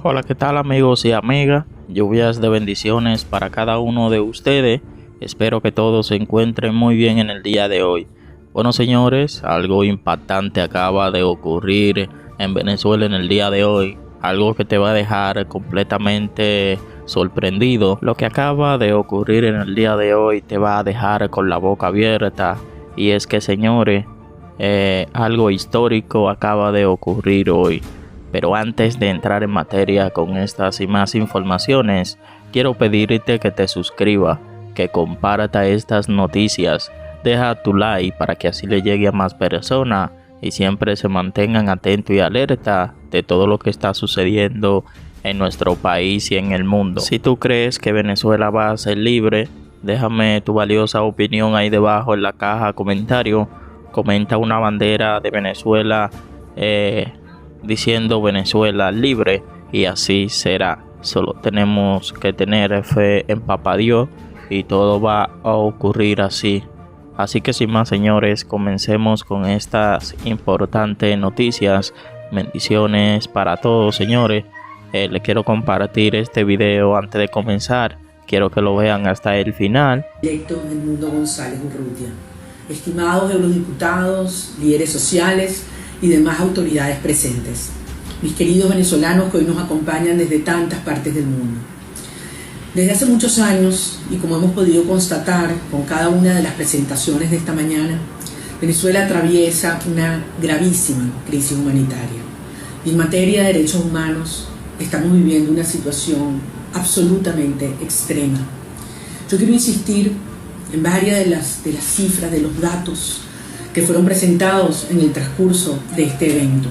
Hola, ¿qué tal amigos y amigas? Lluvias de bendiciones para cada uno de ustedes. Espero que todos se encuentren muy bien en el día de hoy. Bueno, señores, algo impactante acaba de ocurrir en Venezuela en el día de hoy. Algo que te va a dejar completamente sorprendido. Lo que acaba de ocurrir en el día de hoy te va a dejar con la boca abierta. Y es que, señores, algo histórico acaba de ocurrir hoy. Pero antes de entrar en materia con estas y más informaciones, quiero pedirte que te suscribas, que comparta estas noticias, deja tu like para que así le llegue a más personas y siempre se mantengan atentos y alerta de todo lo que está sucediendo en nuestro país y en el mundo. Si tú crees que Venezuela va a ser libre, déjame tu valiosa opinión ahí debajo en la caja de comentarios. Comenta una bandera de Venezuela diciendo Venezuela libre y así será. Solo tenemos que tener fe en Papá Dios y todo va a ocurrir así. Así que sin más, señores, comencemos con estas importantes noticias. Bendiciones para todos, señores. Les quiero compartir este video antes de comenzar. Quiero que lo vean hasta el final. Electo Edmundo González Urrutia, estimados eurodiputados, líderes sociales y demás autoridades presentes, mis queridos venezolanos que hoy nos acompañan desde tantas partes del mundo. Desde hace muchos años, y como hemos podido constatar con cada una de las presentaciones de esta mañana, Venezuela atraviesa una gravísima crisis humanitaria. Y en materia de derechos humanos, estamos viviendo una situación absolutamente extrema. Yo quiero insistir en varias de las cifras, de los datos que fueron presentados en el transcurso de este evento.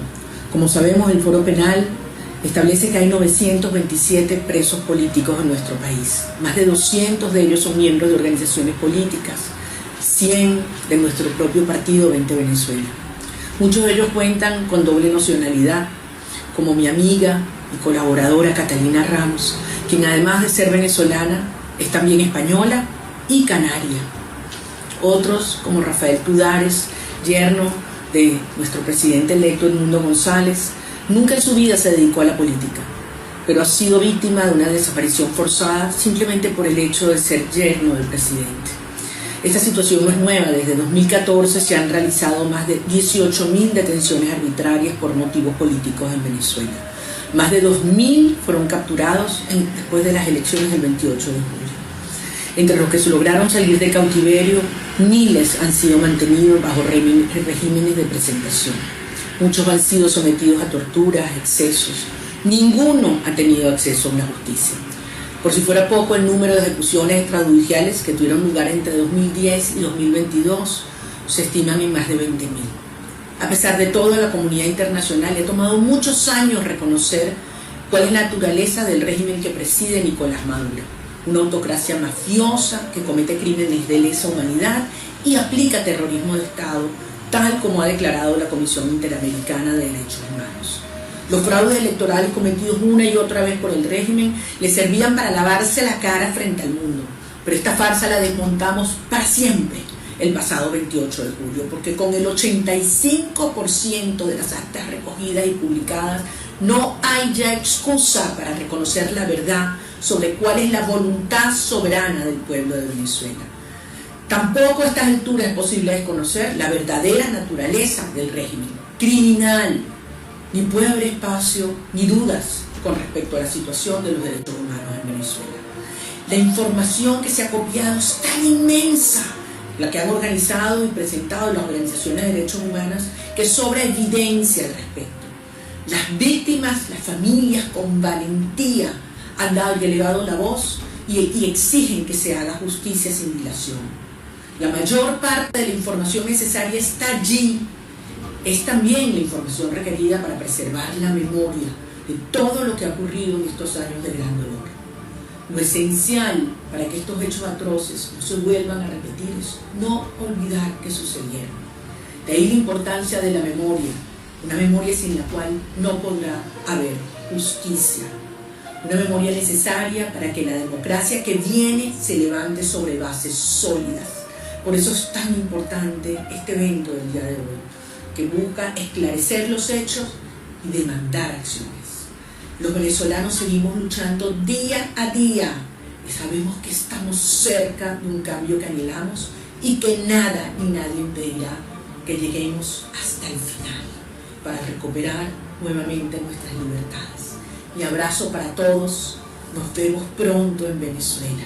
Como sabemos, el Foro Penal establece que hay 927 presos políticos en nuestro país. Más de 200 de ellos son miembros de organizaciones políticas, 100 de nuestro propio partido 20 Venezuela. Muchos de ellos cuentan con doble nacionalidad, como mi amiga y colaboradora Catalina Ramos, quien además de ser venezolana, es también española y canaria. Otros, como Rafael Tudares, yerno de nuestro presidente electo Edmundo González, nunca en su vida se dedicó a la política, pero ha sido víctima de una desaparición forzada simplemente por el hecho de ser yerno del presidente. Esta situación no es nueva. Desde 2014 se han realizado más de 18.000 detenciones arbitrarias por motivos políticos en Venezuela. Más de 2.000 fueron capturados después de las elecciones del 28 de julio. Entre los que se lograron salir de cautiverio, miles han sido mantenidos bajo regímenes de presentación. Muchos han sido sometidos a torturas, excesos. Ninguno ha tenido acceso a una justicia. Por si fuera poco, el número de ejecuciones extrajudiciales que tuvieron lugar entre 2010 y 2022 se estiman en más de 20.000. A pesar de todo, la comunidad internacional le ha tomado muchos años reconocer cuál es la naturaleza del régimen que preside Nicolás Maduro. Una autocracia mafiosa que comete crímenes de lesa humanidad y aplica terrorismo de Estado, tal como ha declarado la Comisión Interamericana de Derechos Humanos. Los fraudes electorales cometidos una y otra vez por el régimen le servían para lavarse la cara frente al mundo, pero esta farsa la desmontamos para siempre el pasado 28 de julio, porque con el 85% de las actas recogidas y publicadas no hay ya excusa para reconocer la verdad sobre cuál es la voluntad soberana del pueblo de Venezuela. Tampoco a estas alturas es posible desconocer la verdadera naturaleza del régimen criminal, ni puede haber espacio ni dudas con respecto a la situación de los derechos humanos en Venezuela. La información que se ha copiado es tan inmensa, la que han organizado y presentado las organizaciones de derechos humanos, que sobra evidencia al respecto. Las víctimas, las familias con valentía han dado y elevado la voz y exigen que se haga justicia sin dilación. La mayor parte de la información necesaria está allí. Es también la información requerida para preservar la memoria de todo lo que ha ocurrido en estos años de gran dolor. Lo esencial para que estos hechos atroces no se vuelvan a repetir es no olvidar que sucedieron. De ahí la importancia de la memoria, una memoria sin la cual no podrá haber justicia. Una memoria necesaria para que la democracia que viene se levante sobre bases sólidas. Por eso es tan importante este evento del día de hoy, que busca esclarecer los hechos y demandar acciones. Los venezolanos seguimos luchando día a día y sabemos que estamos cerca de un cambio que anhelamos y que nada ni nadie impedirá que lleguemos hasta el final para recuperar nuevamente nuestras libertades. Mi abrazo para todos, nos vemos pronto en Venezuela.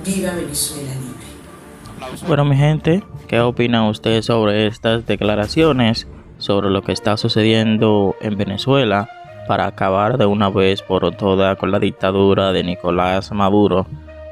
Viva Venezuela libre. Bueno, mi gente, ¿qué opinan ustedes sobre estas declaraciones, sobre lo que está sucediendo en Venezuela para acabar de una vez por todas con la dictadura de Nicolás Maduro?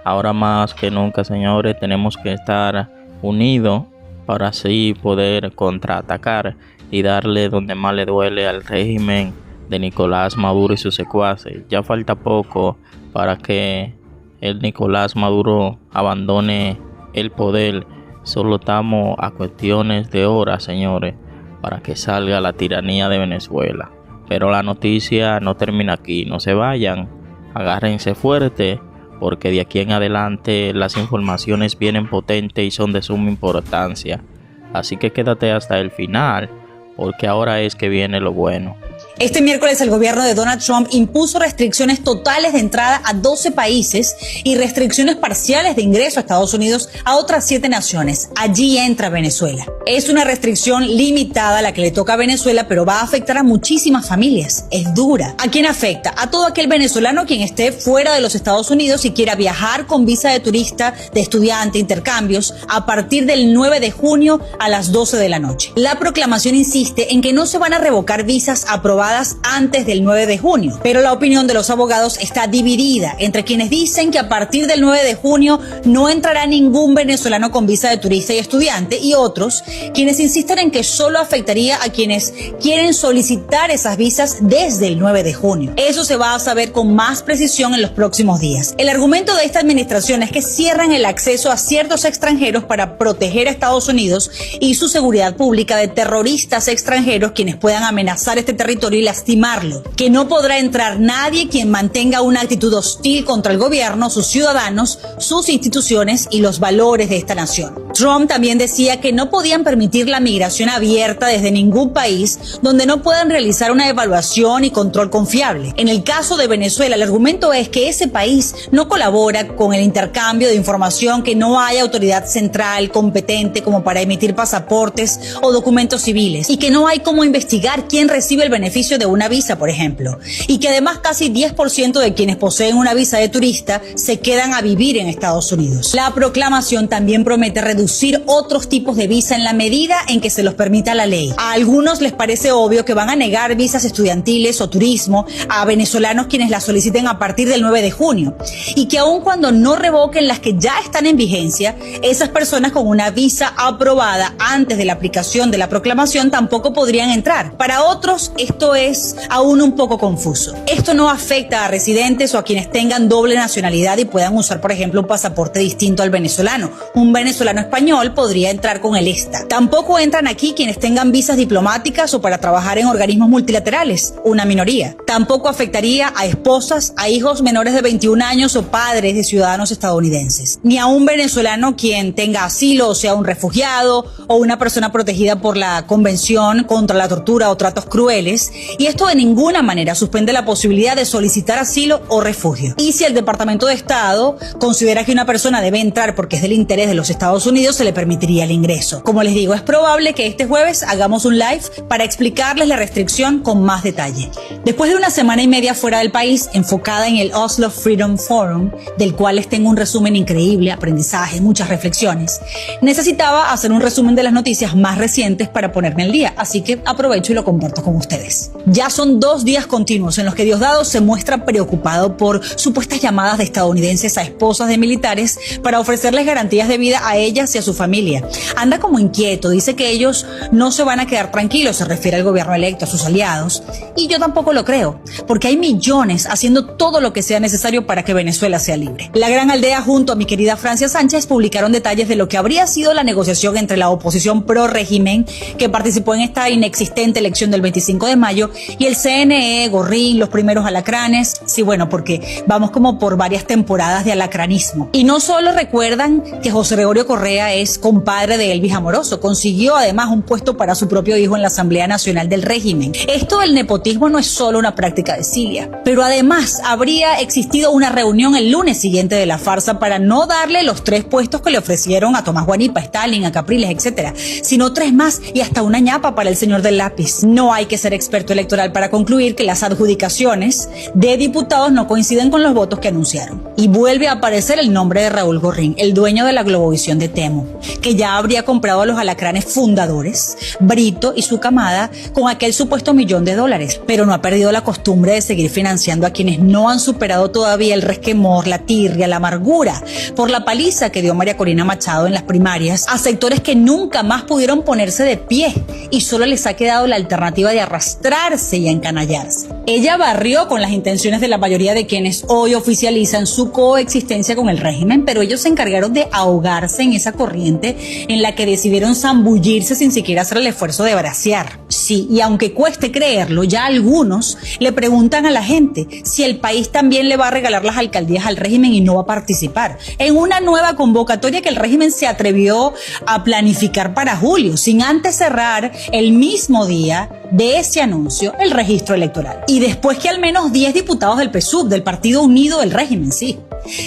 Ahora más que nunca, señores, tenemos que estar unidos para así poder contraatacar y darle donde más le duele al régimen de Nicolás Maduro y sus secuaces. Ya falta poco para que el Nicolás Maduro abandone el poder. Solo estamos a cuestiones de horas, señores, para que salga la tiranía de Venezuela. Pero la noticia no termina aquí. No se vayan, agárrense fuerte, porque de aquí en adelante las informaciones vienen potentes y son de suma importancia. Así que quédate hasta el final, porque ahora es que viene lo bueno. Este miércoles el gobierno de Donald Trump impuso restricciones totales de entrada a 12 países y restricciones parciales de ingreso a Estados Unidos a otras 7 naciones. Allí entra Venezuela. Es una restricción limitada la que le toca a Venezuela, pero va a afectar a muchísimas familias. Es dura. ¿A quién afecta? A todo aquel venezolano quien esté fuera de los Estados Unidos y quiera viajar con visa de turista, de estudiante, intercambios, a partir del 9 de junio a las 12 de la noche. La proclamación insiste en que no se van a revocar visas aprobadas antes del 9 de junio, pero la opinión de los abogados está dividida entre quienes dicen que a partir del 9 de junio no entrará ningún venezolano con visa de turista y estudiante, y otros quienes insisten en que solo afectaría a quienes quieren solicitar esas visas desde el 9 de junio. Eso se va a saber con más precisión en los próximos días. El argumento de esta administración es que cierran el acceso a ciertos extranjeros para proteger a Estados Unidos y su seguridad pública de terroristas extranjeros quienes puedan amenazar este territorio y lastimarlo, que no podrá entrar nadie quien mantenga una actitud hostil contra el gobierno, sus ciudadanos, sus instituciones y los valores de esta nación. Trump también decía que no podían permitir la migración abierta desde ningún país donde no puedan realizar una evaluación y control confiable. En el caso de Venezuela, el argumento es que ese país no colabora con el intercambio de información, que no hay autoridad central competente como para emitir pasaportes o documentos civiles, y que no hay cómo investigar quién recibe el beneficio de una visa, por ejemplo, y que además casi 10% de quienes poseen una visa de turista se quedan a vivir en Estados Unidos. La proclamación también promete reducir otros tipos de visa en la medida en que se los permita la ley. A algunos les parece obvio que van a negar visas estudiantiles o turismo a venezolanos quienes las soliciten a partir del 9 de junio, y que aun cuando no revoquen las que ya están en vigencia, esas personas con una visa aprobada antes de la aplicación de la proclamación tampoco podrían entrar. Para otros, esto es aún un poco confuso. Esto no afecta a residentes o a quienes tengan doble nacionalidad y puedan usar, por ejemplo, un pasaporte distinto al venezolano. Un venezolano español podría entrar con el ESTA. Tampoco entran aquí quienes tengan visas diplomáticas o para trabajar en organismos multilaterales, una minoría. Tampoco afectaría a esposas, a hijos menores de 21 años o padres de ciudadanos estadounidenses. Ni a un venezolano quien tenga asilo o sea un refugiado o una persona protegida por la Convención contra la Tortura o Tratos Crueles, y esto de ninguna manera suspende la posibilidad de solicitar asilo o refugio. Y si el Departamento de Estado considera que una persona debe entrar porque es del interés de los Estados Unidos, se le permitiría el ingreso. Como les digo, es probable que este jueves hagamos un live para explicarles la restricción con más detalle. Después de una semana y media fuera del país, enfocada en el Oslo Freedom Forum, del cual les tengo un resumen increíble, aprendizaje, muchas reflexiones, necesitaba hacer un resumen de las noticias más recientes para ponerme al día, así que aprovecho y lo comparto con ustedes. Ya son 2 días continuos en los que Diosdado se muestra preocupado por supuestas llamadas de estadounidenses a esposas de militares para ofrecerles garantías de vida a ellas y a su familia. Anda como inquieto, dice que ellos no se van a quedar tranquilos, se refiere al gobierno electo, a sus aliados, y yo tampoco lo creo, porque hay millones haciendo todo lo que sea necesario para que Venezuela sea libre. La Gran Aldea junto a mi querida Francia Sánchez publicaron detalles de lo que habría sido la negociación entre la oposición pro régimen que participó en esta inexistente elección del 25 de mayo y el CNE, Gorrín, los primeros alacranes. Sí, bueno, porque vamos como por varias temporadas de alacranismo. Y no solo recuerdan que José Gregorio Correa Correa es compadre de Elvis Amoroso. Consiguió además un puesto para su propio hijo en la Asamblea Nacional del régimen. Esto del nepotismo no es solo una práctica de Cilia, pero además habría existido una reunión el lunes siguiente de la farsa para no darle los 3 puestos que le ofrecieron a Tomás Guanipa, a Stalin, a Capriles, etcétera, sino 3 más y hasta una ñapa para el señor del lápiz. No hay que ser experto electoral para concluir que las adjudicaciones de diputados no coinciden con los votos que anunciaron. Y vuelve a aparecer el nombre de Raúl Gorrín, el dueño de la Globovisión de Temo, que ya habría comprado a los alacranes fundadores, Brito y su camada, con aquel supuesto $1.000.000, pero no ha perdido la costumbre de seguir financiando a quienes no han superado todavía el resquemor, la tirria, la amargura por la paliza que dio María Corina Machado en las primarias a sectores que nunca más pudieron ponerse de pie y solo les ha quedado la alternativa de arrastrarse y encanallarse. Ella barrió con las intenciones de la mayoría de quienes hoy oficializan su coexistencia con el régimen, pero ellos se encargaron de ahogarse en esa corriente en la que decidieron zambullirse sin siquiera hacer el esfuerzo de bracear. Sí, y aunque cueste creerlo, ya algunos le preguntan a la gente si el país también le va a regalar las alcaldías al régimen y no va a participar en una nueva convocatoria que el régimen se atrevió a planificar para julio, sin antes cerrar el mismo día de ese anuncio el registro electoral. Y después que al menos 10 diputados del PSUV, del Partido Unido del régimen, sí,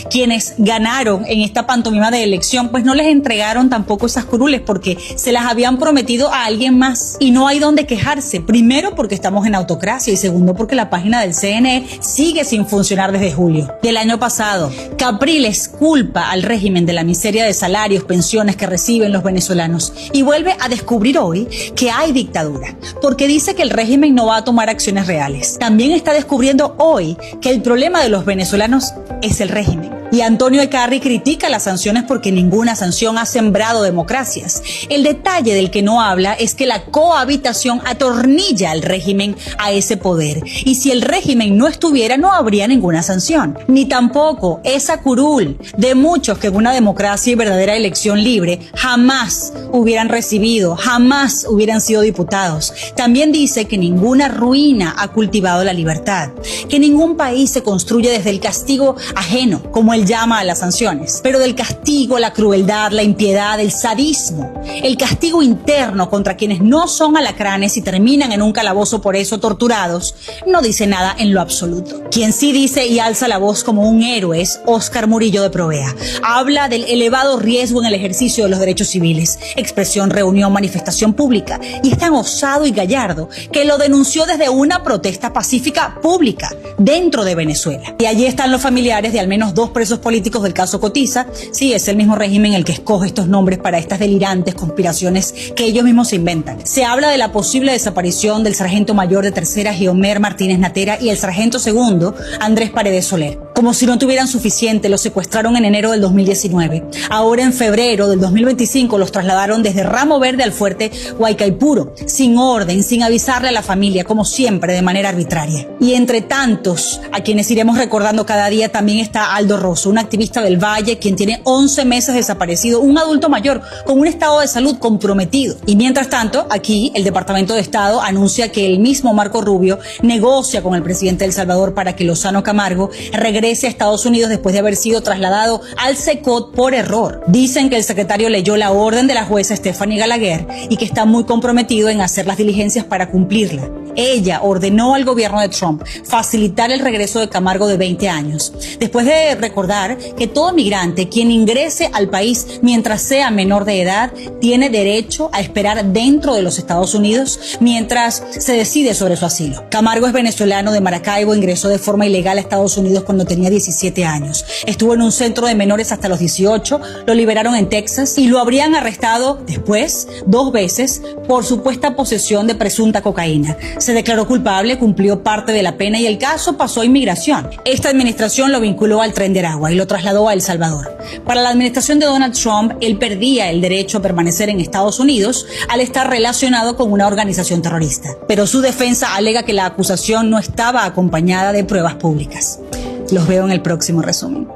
quienes ganaron en esta pantomima de elección, pues no les entregaron tampoco esas curules porque se las habían prometido a alguien más y no hay donde quejarse. Primero porque estamos en autocracia y segundo porque la página del CNE sigue sin funcionar desde julio del año pasado. Capriles culpa al régimen de la miseria de salarios, pensiones que reciben los venezolanos y vuelve a descubrir hoy que hay dictadura porque dice que el régimen no va a tomar acciones reales. También está descubriendo hoy que el problema de los venezolanos es el régimen. Y Antonio Ekarri critica las sanciones porque ninguna sanción ha sembrado democracias. El detalle del que no habla es que la cohabitación atornilla al régimen a ese poder. Y si el régimen no estuviera, no habría ninguna sanción. Ni tampoco esa curul de muchos que en una democracia y verdadera elección libre jamás hubieran recibido, jamás hubieran sido diputados. También dice que ninguna ruina ha cultivado la libertad, que ningún país se construye desde el castigo ajeno, como él llama a las sanciones, pero del castigo, la crueldad, la impiedad, el sadismo, el castigo interno contra quienes no son alacranes y terminan en un calabozo por eso torturados, no dice nada en lo absoluto. Quien sí dice y alza la voz como un héroe es Óscar Murillo de Provea. Habla del elevado riesgo en el ejercicio de los derechos civiles, expresión, reunión, manifestación pública, y es tan osado y gallardo que lo denunció desde una protesta pacífica pública dentro de Venezuela. Y allí están los familiares de al menos 2 presos políticos del caso Cotiza. Sí, es el mismo régimen el que escoge estos nombres para estas delirantes conspiraciones que ellos mismos se inventan. Se habla de la posible desaparición del sargento mayor de tercera Giomer Martínez Natera y el sargento segundo Andrés Paredes Soler. Como si no tuvieran suficiente, los secuestraron en enero del 2019. Ahora en febrero del 2025 los trasladaron desde Ramo Verde al fuerte Huaycaipuro, sin orden, sin avisarle a la familia, como siempre, de manera arbitraria. Y entre tantos, a quienes iremos recordando cada día, también está Aldo Rosso, un activista del Valle, quien tiene 11 meses desaparecido, un adulto mayor con un estado de salud comprometido. Y mientras tanto, aquí el Departamento de Estado anuncia que el mismo Marco Rubio negocia con el presidente de El Salvador para que Lozano Camargo regrese a Estados Unidos después de haber sido trasladado al SECOT por error. Dicen que el secretario leyó la orden de la jueza Stephanie Gallagher y que está muy comprometido en hacer las diligencias para cumplirla. Ella ordenó al gobierno de Trump facilitar el regreso de Camargo de 20 años, después de recordar que todo migrante quien ingrese al país mientras sea menor de edad tiene derecho a esperar dentro de los Estados Unidos mientras se decide sobre su asilo. Camargo es venezolano de Maracaibo, ingresó de forma ilegal a Estados Unidos cuando tenía 17 años. Estuvo en un centro de menores hasta los 18, lo liberaron en Texas y lo habrían arrestado después 2 veces por supuesta posesión de presunta cocaína. Se declaró culpable, cumplió parte de la pena y el caso pasó a inmigración. Esta administración lo vinculó al Tren de Aragua y lo trasladó a El Salvador. Para la administración de Donald Trump, él perdía el derecho a permanecer en Estados Unidos al estar relacionado con una organización terrorista. Pero su defensa alega que la acusación no estaba acompañada de pruebas públicas. Los veo en el próximo resumen.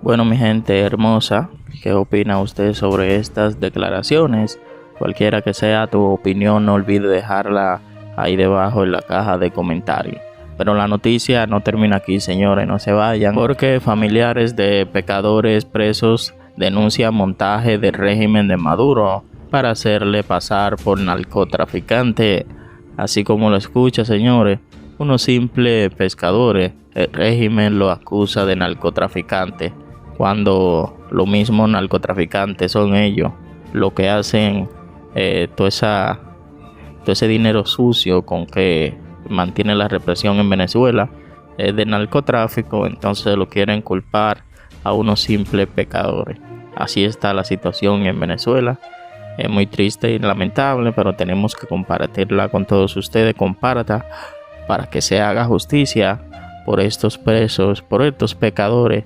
Bueno, mi gente hermosa, ¿qué opina usted sobre estas declaraciones? Cualquiera que sea tu opinión, no olvide dejarla ahí debajo en la caja de comentarios. Pero la noticia no termina aquí, señores, no se vayan, porque familiares de pecadores presos denuncia montaje del régimen de Maduro para hacerle pasar por narcotraficante. Así como lo escucha, señores, unos simples pescadores, el régimen lo acusa de narcotraficante, cuando los mismos narcotraficantes son ellos lo que hacen todo ese dinero sucio con que mantiene la represión en Venezuela es de narcotráfico. Entonces lo quieren culpar a unos simples pecadores. Así está la situación en Venezuela. Es muy triste y lamentable, pero tenemos que compartirla con todos ustedes. Comparta para que se haga justicia por estos presos, por estos pecadores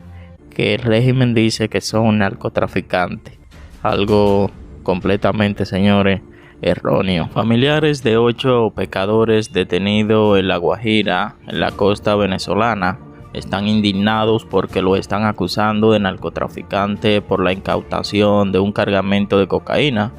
que el régimen dice que son narcotraficantes. Algo completamente, señores, erróneo. Familiares de 8 pecadores detenidos en La Guajira, en la costa venezolana, están indignados porque lo están acusando de narcotraficante por la incautación de un cargamento de cocaína.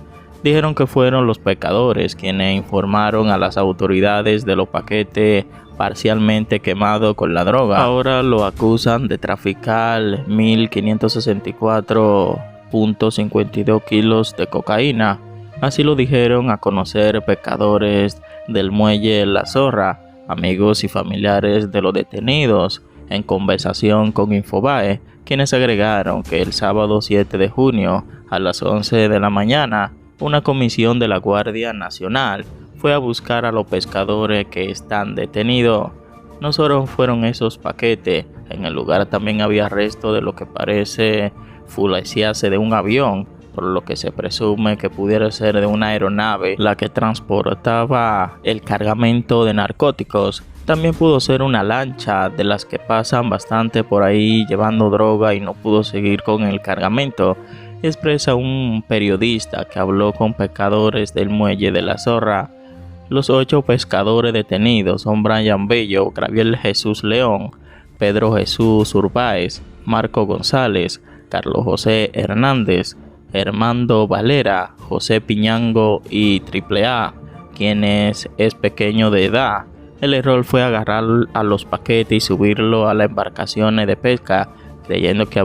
Dijeron que fueron los pecadores quienes informaron a las autoridades de los paquetes parcialmente quemados con la droga. Ahora lo acusan de traficar 1.564.52 kilos de cocaína. Así lo dijeron a conocer pecadores del muelle La Zorra, amigos y familiares de los detenidos, en conversación con Infobae, quienes agregaron que el sábado 7 de junio a las 11 de la mañana, una comisión de la Guardia Nacional fue a buscar a los pescadores que están detenidos. No solo fueron esos paquetes, en el lugar también había resto de lo que parece fulesearse de un avión, por lo que se presume que pudiera ser de una aeronave la que transportaba el cargamento de narcóticos. También pudo ser una lancha de las que pasan bastante por ahí llevando droga y no pudo seguir con el cargamento, expresa un periodista que habló con pescadores del muelle de La Zorra. Los 8 pescadores detenidos son Brian Bello, Gabriel Jesús León, Pedro Jesús Urbáez, Marco González, Carlos José Hernández, Armando Valera, José Piñango y AAA, quien es pequeño de edad. El error fue agarrar a los paquetes y subirlo a las embarcaciones de pesca, creyendo que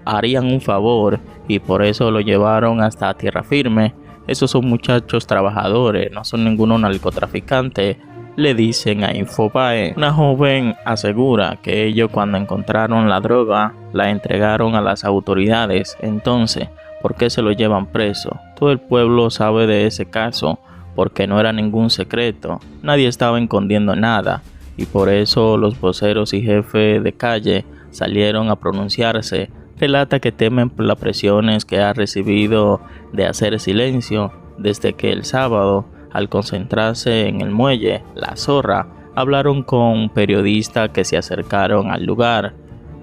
harían un favor, y por eso lo llevaron hasta tierra firme. Esos son muchachos trabajadores, no son ninguno narcotraficante, le dicen a Infobae. Una joven asegura que ellos, cuando encontraron la droga, la entregaron a las autoridades. Entonces, ¿por qué se lo llevan preso? Todo el pueblo sabe de ese caso, porque no era ningún secreto, nadie estaba escondiendo nada, y por eso los voceros y jefes de calle salieron a pronunciarse. Relata que temen por las presiones que ha recibido de hacer silencio desde que el sábado, al concentrarse en el muelle La Zorra, hablaron con periodistas que se acercaron al lugar.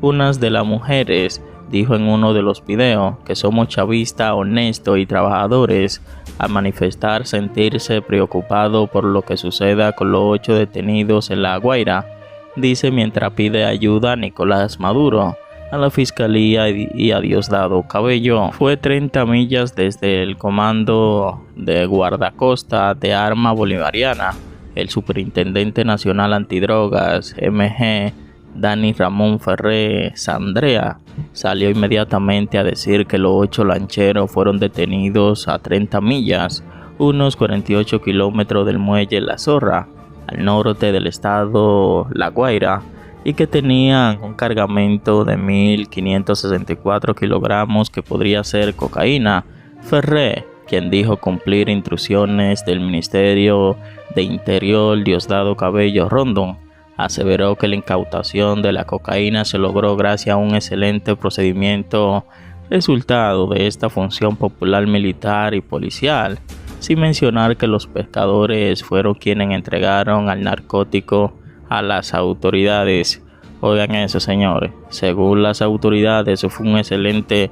Una de las mujeres dijo en uno de los videos que somos chavistas honestos y trabajadores, al manifestar sentirse preocupado por lo que suceda con los 8 detenidos en La Guaira. Dice mientras pide ayuda a Nicolás Maduro, a la fiscalía y a Diosdado Cabello. Fue 30 millas desde el comando de guardacosta de Arma Bolivariana. El superintendente nacional antidrogas, MG, Dani Ramón Ferré Sandrea, salió inmediatamente a decir que los 8 lancheros fueron detenidos a 30 millas, unos 48 kilómetros del muelle La Zorra, al norte del estado La Guaira, y que tenían un cargamento de 1.564 kilogramos que podría ser cocaína. Ferré, quien dijo cumplir instrucciones del Ministerio de Interior Diosdado Cabello Rondón, aseveró que la incautación de la cocaína se logró gracias a un excelente procedimiento resultado de esta función popular militar y policial, sin mencionar que los pescadores fueron quienes entregaron al narcótico a las autoridades. Oigan eso, señores, según las autoridades eso fue un excelente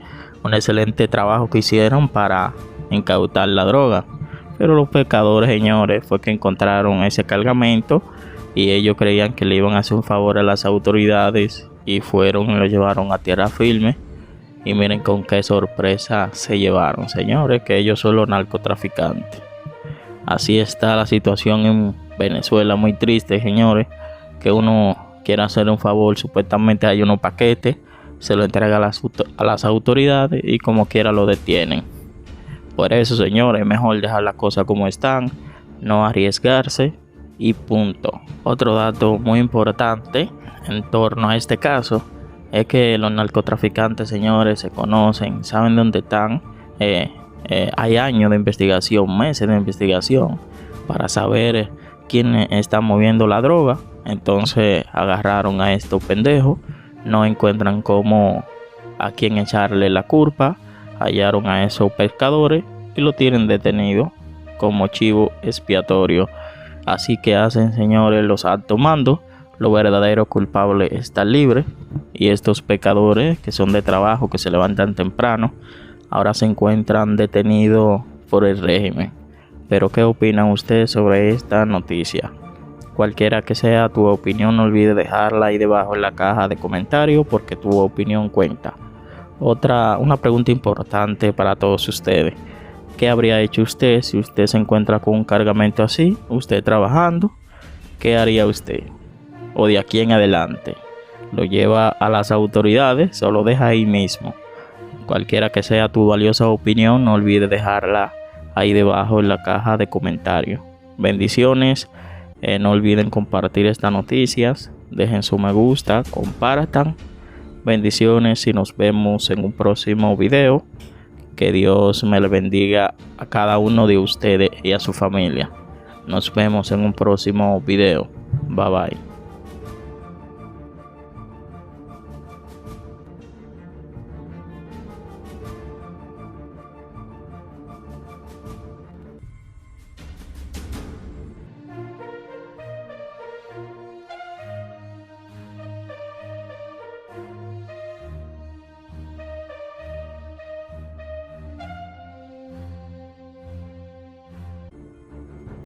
trabajo que hicieron para incautar la droga, pero los pescadores, señores, fue que encontraron ese cargamento y ellos creían que le iban a hacer un favor a las autoridades y fueron y lo llevaron a tierra firme. Y miren con qué sorpresa se llevaron, señores, que ellos son los narcotraficantes. Así está la situación en Venezuela, muy triste, señores, que uno quiera hacer un favor, supuestamente hay unos paquetes, se lo entrega a las autoridades y como quiera lo detienen. Por eso, señores, es mejor dejar las cosas como están, no arriesgarse y punto. Otro dato muy importante en torno a este caso es que los narcotraficantes, señores, se conocen, saben dónde están. Hay años de investigación, meses de investigación para saber quién está moviendo la droga. Entonces agarraron a estos pendejos, no encuentran a quién echarle la culpa, hallaron a esos pescadores y lo tienen detenido como chivo expiatorio. Así que hacen, señores, los altos mandos. Los verdaderos culpables están libres y estos pecadores que son de trabajo, que se levantan temprano, ahora se encuentran detenidos por el régimen. Pero ¿qué opinan ustedes sobre esta noticia? Cualquiera que sea tu opinión, no olvides dejarla ahí debajo en la caja de comentarios porque tu opinión cuenta. Una pregunta importante para todos ustedes. ¿Qué habría hecho usted si usted se encuentra con un cargamento así, usted trabajando? ¿Qué haría usted? O de aquí en adelante, ¿lo lleva a las autoridades o lo deja ahí mismo? Cualquiera que sea tu valiosa opinión, no olvides dejarla ahí debajo en la caja de comentarios. Bendiciones, no olviden compartir estas noticias, dejen su me gusta, compartan. Bendiciones y nos vemos en un próximo video. Que Dios me le bendiga a cada uno de ustedes y a su familia. Nos vemos en un próximo video. Bye bye.